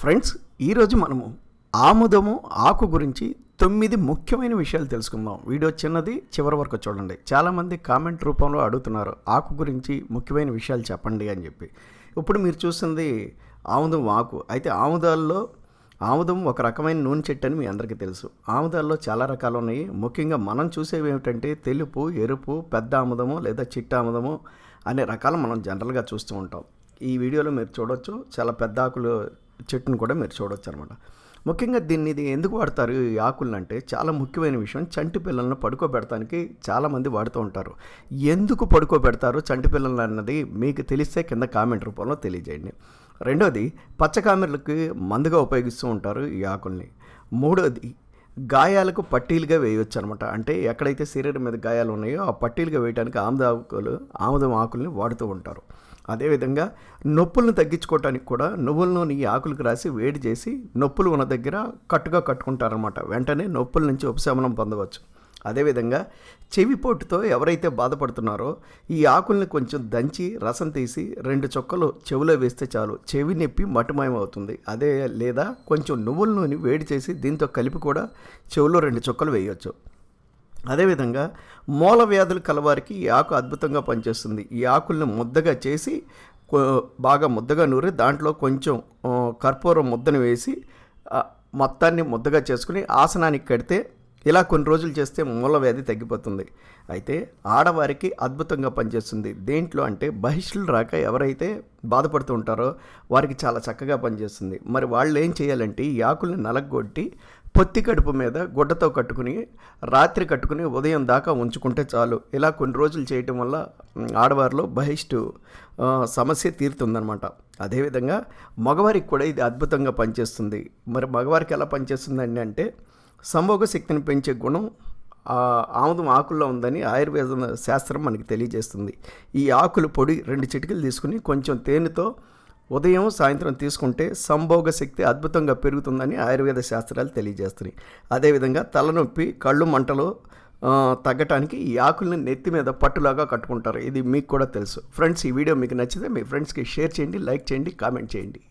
Friends, ఈరోజు మనము ఆముదము ఆకు గురించి 9 ముఖ్యమైన విషయాలు తెలుసుకుందాం. వీడియో చిన్నది, చివరి వరకు చూడండి. చాలామంది కామెంట్ రూపంలో అడుగుతున్నారు, ఆకు గురించి ముఖ్యమైన విషయాలు చెప్పండి అని చెప్పి. ఇప్పుడు మీరు చూస్తుంది ఆముదం ఆకు. అయితే ఆముదం ఒక రకమైన నూనె చెట్టు అని మీ అందరికీ తెలుసు. ఆముదాల్లో చాలా రకాలు ఉన్నాయి. ముఖ్యంగా మనం చూసేవి ఏమిటంటే తెలుపు, ఎరుపు, పెద్ద ఆముదము లేదా చిట్ట ఆముదము అనే రకాలు మనం జనరల్గా చూస్తూ ఉంటాం. ఈ వీడియోలో మీరు చూడొచ్చు, చాలా పెద్ద ఆకులు చెట్టును కూడా మీరు చూడొచ్చు అనమాట. ముఖ్యంగా ఇది ఎందుకు వాడతారు ఈ ఆకులను అంటే చాలా ముఖ్యమైన విషయం. చంటి పిల్లలను పడుకోబెడటానికి చాలామంది వాడుతూ ఉంటారు. ఎందుకు పడుకోబెడతారు చంటి పిల్లలు అన్నది మీకు తెలిస్తే కింద కామెంట్ రూపంలో తెలియజేయండి. రెండోది, పచ్చకామెర్లకి మందుగా ఉపయోగిస్తూ ఉంటారు ఈ ఆకుల్ని. మూడోది, గాయాలకు పట్టీలుగా వేయవచ్చు అనమాట. అంటే ఎక్కడైతే శరీరం మీద గాయాలు ఉన్నాయో ఆ పట్టీలుగా వేయడానికి ఆముదం ఆకుల్ని వాడుతూ ఉంటారు. అదేవిధంగా నొప్పులను తగ్గించుకోవటానికి కూడా నువ్వుల నూనె ఈ ఆకులకు రాసి వేడి చేసి నొప్పులు ఉన్న దగ్గర కట్టుకుంటారనమాట. వెంటనే నొప్పుల నుంచి ఉపశమనం పొందవచ్చు. అదేవిధంగా చెవిపోటుతో ఎవరైతే బాధపడుతున్నారో ఈ ఆకుల్ని కొంచెం దంచి రసం తీసి 2 చుక్కలు చెవిలో వేస్తే చాలు, చెవి నొప్పి మటుమాయమవుతుంది. అదే లేదా కొంచెం నువ్వుల నూనె వేడి చేసి దీంతో కలిపి కూడా చెవిలో 2 చుక్కలు వేయవచ్చు. అదేవిధంగా మూల వ్యాధులు కలవారికి ఈ ఆకు అద్భుతంగా పనిచేస్తుంది. ఈ ఆకుల్ని ముద్దగా చేసి బాగా ముద్దగా నూరి దాంట్లో కొంచెం కర్పూరం ముద్దను వేసి మొత్తాన్ని ముద్దగా చేసుకుని ఆసనానికి కడితే ఇలా కొన్ని రోజులు చేస్తే మూల వ్యాధి తగ్గిపోతుంది. అయితే ఆడవారికి అద్భుతంగా పనిచేస్తుంది. దేంట్లో అంటే బహిష్టులు రాక ఎవరైతే బాధపడుతూ ఉంటారో వారికి చాలా చక్కగా పనిచేస్తుంది. మరి వాళ్ళు ఏం చేయాలంటే ఈ ఆకుల్ని నలగొట్టి పొత్తి కడుపు మీద గుడ్డతో కట్టుకుని రాత్రి కట్టుకుని ఉదయం దాకా ఉంచుకుంటే చాలు. ఇలా కొన్ని రోజులు చేయటం వల్ల ఆడవారిలో బహిష్టు సమస్య తీరుతుందనమాట. అదేవిధంగా మగవారికి కూడా ఇది అద్భుతంగా పనిచేస్తుంది. మరి మగవారికి ఎలా పనిచేస్తుందండి అంటే సంభోగ శక్తిని పెంచే గుణం ఆముదం ఆకుల్లో ఉందని ఆయుర్వేద శాస్త్రం మనకి తెలియజేస్తుంది. ఈ ఆకులు పొడి 2 చిటికలు తీసుకుని కొంచెం తేనెతో ఉదయం సాయంత్రం తీసుకుంటే సంభోగ శక్తి అద్భుతంగా పెరుగుతుందని ఆయుర్వేద శాస్త్రాలు తెలియజేస్తున్నాయి. అదేవిధంగా తలనొప్పి, కళ్ళు మంటలు తగ్గటానికి ఈ ఆకుల్ని నెత్తి మీద పట్టులాగా కట్టుకుంటారు. ఇది మీకు కూడా తెలుసు. ఫ్రెండ్స్, ఈ వీడియో మీకు నచ్చితే మీ ఫ్రెండ్స్కి షేర్ చేయండి, లైక్ చేయండి, కామెంట్ చేయండి.